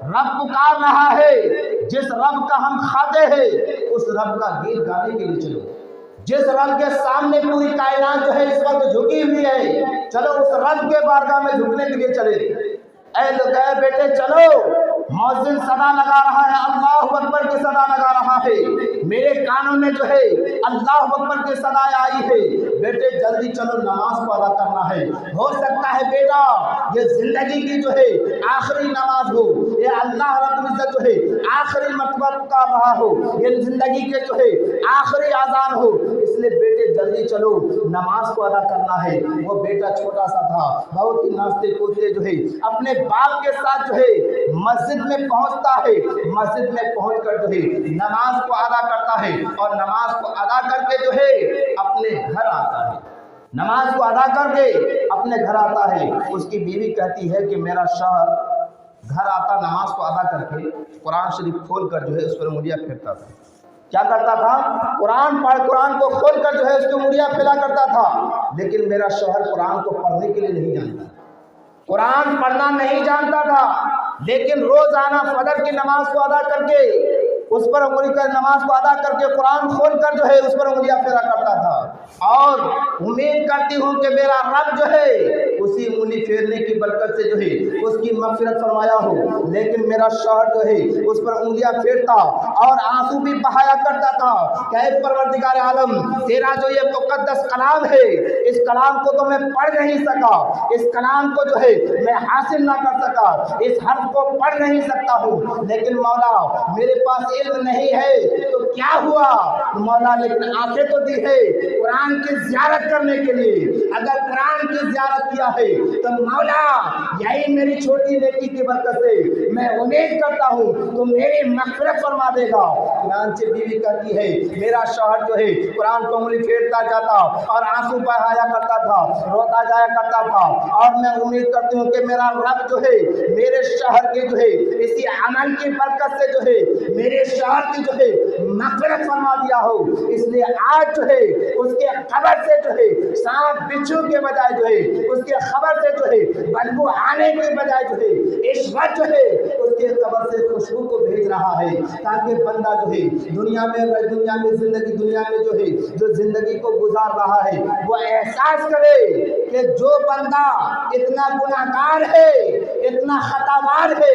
रब पुकार रहा है, जिस रब का हम खाते हैं उस रब का गीत गाने के लिए चलो। जिस रब के सामने पूरी कायनात जो है इस वक्त झुकी हुई है, चलो उस रब के बारगाह में झुकने के लिए चले। ऐ लोग बेटे चलो, मौज़िन सदा लगा रहा है, अल्लाह अकबर की सदा लगा रहा है, मेरे कानों में जो है अल्लाह अकबर की सदा आई है। बेटे जल्दी चलो, नमाज को अदा करना है। हो सकता है बेटा ये जिंदगी की जो है आखिरी नमाज हो, ये अल्लाह रब्बुल इज्जत जो है आखिरी मर्तबा पुकार रहा हो, ये जिंदगी के जो है आखिरी आजान हो, इसलिए बेटे जल्दी चलो, नमाज को अदा करना है। वो बेटा छोटा सा था, बहुत ही नाचते कूदते जो है अपने बाप के साथ जो है मस्जिद में पहुंचता है। मस्जिद में पहुंचकर जो है नमाज को अदा करता है और नमाज को अदा करके जो है अपने घर आता है। नमाज को अदा करके अपने घर आता है। उसकी बीवी कहती है कि मेरा शौहर घर आता, नमाज को अदा करके कुरान शरीफ खोल कर जो है उस पर उंगलियां फेरता था। क्या करता था? कुरान को खोल कर जो है उसकी उंगलियां फैला करता था। लेकिन मेरा शौहर कुरान को पढ़ने के लिए नहीं जानता, कुरान पढ़ना नहीं जानता था, लेकिन रोजाना फजर की नमाज को अदा करके उस पर उंगली कर नमाज को अदा करके कुरान खोल कर जो है उस पर उंगलियां फेरा करता था। और उम्मीद करती हूँ कि मेरा रब जो है उसी उंगली फेरने की बरकत से जो है उसकी मग़फ़िरत फरमाया हो। लेकिन मेरा शौहर जो है उस पर उंगलियां फेरता और आंसू भी बहाया करता था। क्या परवरदिगार आलम, तेरा जो ये मुक़द्दस कलाम है, इस कलाम को तो मैं पढ़ नहीं सका, इस कलाम को जो है मैं हासिल ना कर सका, इस हर्फ को पढ़ नहीं सकता हूँ, लेकिन मौला मेरे पास इल्म नहीं है तो क्या हुआ मौला, लेकिन आंखें तो दी है कुरान की ज़ियारत करने के लिए। अगर कुरान की ज़ियारत किया है तो मौला यही मेरी छोटी नेकी की बरकत से मैं उम्मीद करता हूँ तो मेरी मग़फ़िरत फरमा देगा। कुरान से बीवी कहती है मेरा शौहर जो है कुरान को उंगली फेरता जाता और आंसू बहाया करता था, रोता जाया करता था, और मैं उम्मीद करती हूँ कि मेरा रब जो है मेरे शौहर के जो है इसी अमल की बरकत से जो है मेरे शौहर की जो है मग़फ़िरत फरमा दिया हो। इसलिए आज जो है उसके खबर से जो है सांप बिच्छू के बजाय जो है उसके खबर से जो है बदबू आने के बजाय जो है इस वक्त जो है उसके खबर से खुशबू को भेज रहा है, ताकि बंदा जो है दुनिया में जो है जो जिंदगी को गुजार रहा है वो एहसास करे कि जो बंदा इतना गुनाहगार है, इतना खतावार है,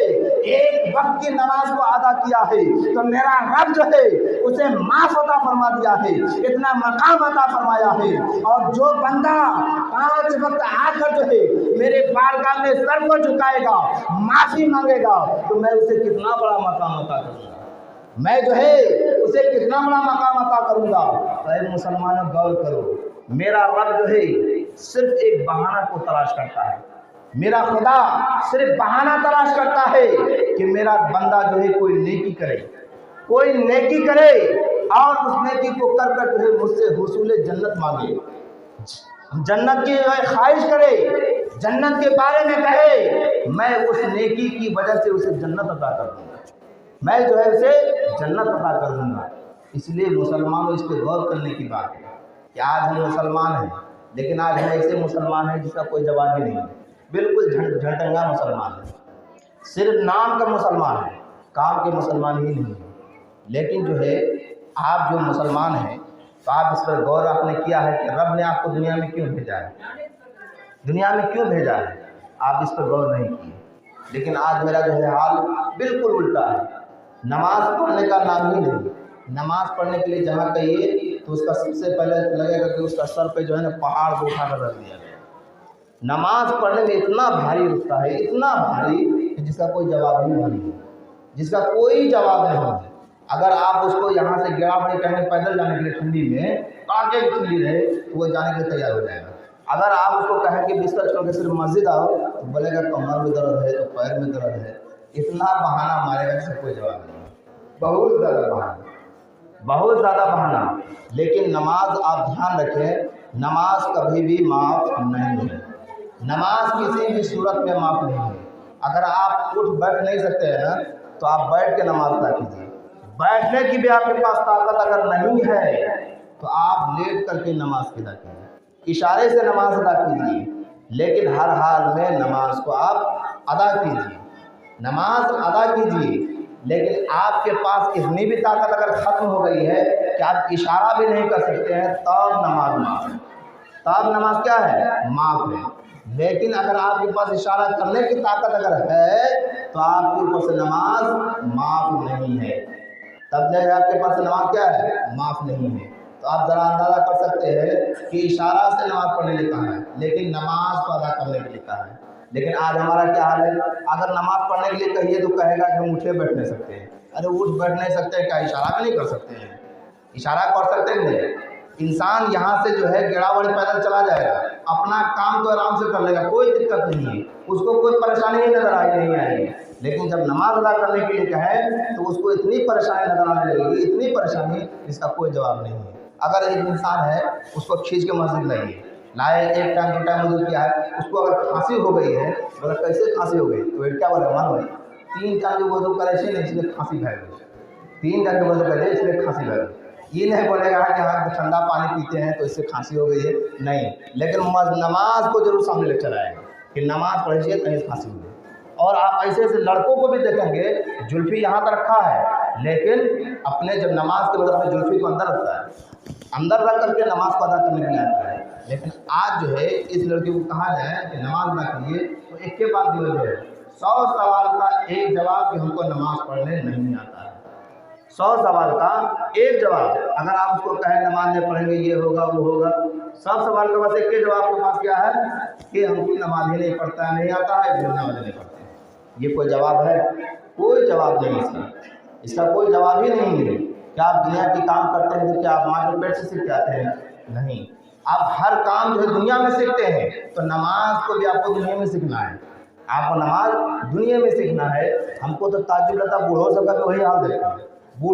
एक वक्त की नमाज को अदा किया है तो मेरा रब जो है उसे माफ अता फरमा दिया है, इतना मकाम अता फरमाया है। और जो बंदा 5 वक्त आकर जो है मेरे बारगाह में सर को झुकाएगा, माफी मांगेगा, तो मैं उसे कितना बड़ा मकाम अता करूंगा, मैं जो है उसे कितना बड़ा मकाम अता करूंगा। तो मुसलमानों गौर करो, मेरा रब जो है सिर्फ एक बहाना को तलाश करता है, मेरा खुदा सिर्फ बहाना तलाश करता है कि मेरा बंदा जो है कोई नेकी करे, कोई नेकी करे और उस नेकी को कर कर जो है मुझसे हुसूल जन्नत मांगे, जन्नत की ख्वाहिश करे, जन्नत के बारे में कहे, मैं उस नेकी की वजह से उसे जन्नत अता कर दूंगा, मैं जो है उसे जन्नत अता कर दूंगा। इसलिए मुसलमानों इस पर गौर करने की बात है कि आज हम मुसलमान हैं, लेकिन आज हम ऐसे मुसलमान हैं जिसका कोई जवाब ही नहीं है, बिल्कुल झटंगा मुसलमान है, सिर्फ नाम का मुसलमान है, काम के मुसलमान ही नहीं है। लेकिन जो है आप जो मुसलमान हैं तो आप इस पर गौर आपने किया है कि रब ने आपको दुनिया में क्यों भेजा है, दुनिया में क्यों भेजा है, आप इस पर गौर नहीं किए। लेकिन आज मेरा जो है हाल बिल्कुल उल्टा है, नमाज पढ़ने का नाम ही नहीं, नमाज पढ़ने के लिए जहाँ कहिए तो उसका सबसे पहले लगेगा कि उसका सर पे जो है ना पहाड़ को उठा कर रख दिया गया। नमाज पढ़ने में इतना भारी उठता है, इतना भारी कि जिसका कोई जवाब ही नहीं है, जिसका कोई जवाब नहीं है। अगर आप उसको यहाँ से गेड़ा बड़ी कहने पैदल जाने के लिए ठंडी में तो आगे ठंडी रहे तो वो जाने के लिए तैयार हो जाएगा। अगर आप उसको कहें कि बिस्तर छोड़ के सिर्फ मस्जिद आओ तो बोलेगा कमर में दर्द है तो पैर में दर्द है, इतना बहाना मारेगा जिसका कोई जवाब नहीं, बहुत ज़्यादा बहाना, बहुत ज़्यादा बहाना। लेकिन नमाज आप ध्यान रखें, नमाज कभी भी माफ़ नहीं है, नमाज किसी भी सूरत में माफ़ नहीं है। अगर आप उठ बैठ नहीं सकते हैं ना तो आप बैठ के नमाज अदा कीजिए, बैठने की भी आपके पास ताकत अगर नहीं है तो आप लेट करके नमाज अदा कीजिए, इशारे से नमाज अदा कीजिए, लेकिन हर हाल में नमाज को आप अदा कीजिए। नमाज अदा कीजिए, लेकिन आपके पास इतनी भी ताकत अगर ख़त्म हो गई है कि आप इशारा भी नहीं कर सकते हैं, तब नमाज माफ़ है, तब नमाज क्या है, माफ़ है। लेकिन अगर आपके पास इशारा करने की ताकत अगर है तो आपके ऊपर से नमाज माफ़ नहीं है, तब जब आपके पास नमाज क्या है, माफ़ नहीं है। तो आप ज़रा अंदाज़ा कर सकते हैं कि इशारा से नमाज़ पढ़ने लिखा है, लेकिन नमाज को अदा करने के लिए कहा है। लेकिन आज हमारा क्या हाल है, अगर नमाज़ पढ़ने के लिए कहिए तो कहेगा कि हम उठे बैठ नहीं सकते हैं। अरे उठ बैठ नहीं सकते, क्या इशारा भी नहीं कर सकते हैं? इशारा कर सकते हैं नहीं। इंसान यहाँ से जो है गेड़ावड़ी पैदल चला जाएगा, अपना काम तो आराम से कर लेगा, कोई दिक्कत नहीं है, उसको कोई परेशानी ही नज़र नहीं आएगी। लेकिन जब नमाज अदा करने के लिए कहें तो उसको इतनी परेशानी नजर आने लगेगी, इतनी परेशानी जिसका कोई जवाब नहीं है। अगर एक इंसान है, उसको खींच के मस्जिद लाइए, लाए, एक टाइम दो टाइम वजू किया है, उसको अगर खांसी हो गई है, बोला कैसे खांसी हो गई, तो क्या बोले, मान भाई 3 टाइम जो वजू करे नहीं, इसलिए खांसी भय गई, 3 टाइम वजू करे इसलिए खांसी भय गई। ये नहीं बोलेगा कि हाँ ठंडा पानी पीते हैं तो इससे खांसी हो गई है, नहीं। लेकिन नमाज को जरूर सामने ले चलाएगा कि नमाज पढ़िए कहीं खांसी हो गई। और आप ऐसे ऐसे लड़कों को भी देखेंगे, जुल्फी यहाँ पर रखा है, लेकिन अपने जब नमाज के बाद अपने जुल्फी को अंदर रखता है, अंदर रख करके नमाज को अदा करने के लिए आता है। लेकिन आज जो है इस लड़की को कहा जाए कि नमाज ना करिए तो एक के बाद दिया जाए 100 सवाल का एक जवाब कि हमको नमाज पढ़ने नहीं आता है। 100 सवाल का एक जवाब, अगर आप उसको कहें नमाज नहीं पढ़ेंगे ये होगा वो होगा, सब सवाल का बस एक के जवाब के पास क्या है कि हमको नमाज ही नहीं पढ़ता है, नहीं आता है, नमाज नहीं पढ़ते। ये कोई जवाब है? कोई जवाब नहीं इसका, इसका कोई जवाब ही नहीं है। क्या आप दुनिया के काम करते हैं तो क्या आप माँ के पेट से सीख जाते हैं? नहीं, आप हर काम जो है दुनिया में सीखते हैं, तो नमाज को भी आपको दुनिया में सीखना है। आपको नमाज दुनिया में सीखना है। हमको तो ताज्जुब रहता, बूढ़ों सबका भी वही हाल देखते हैं,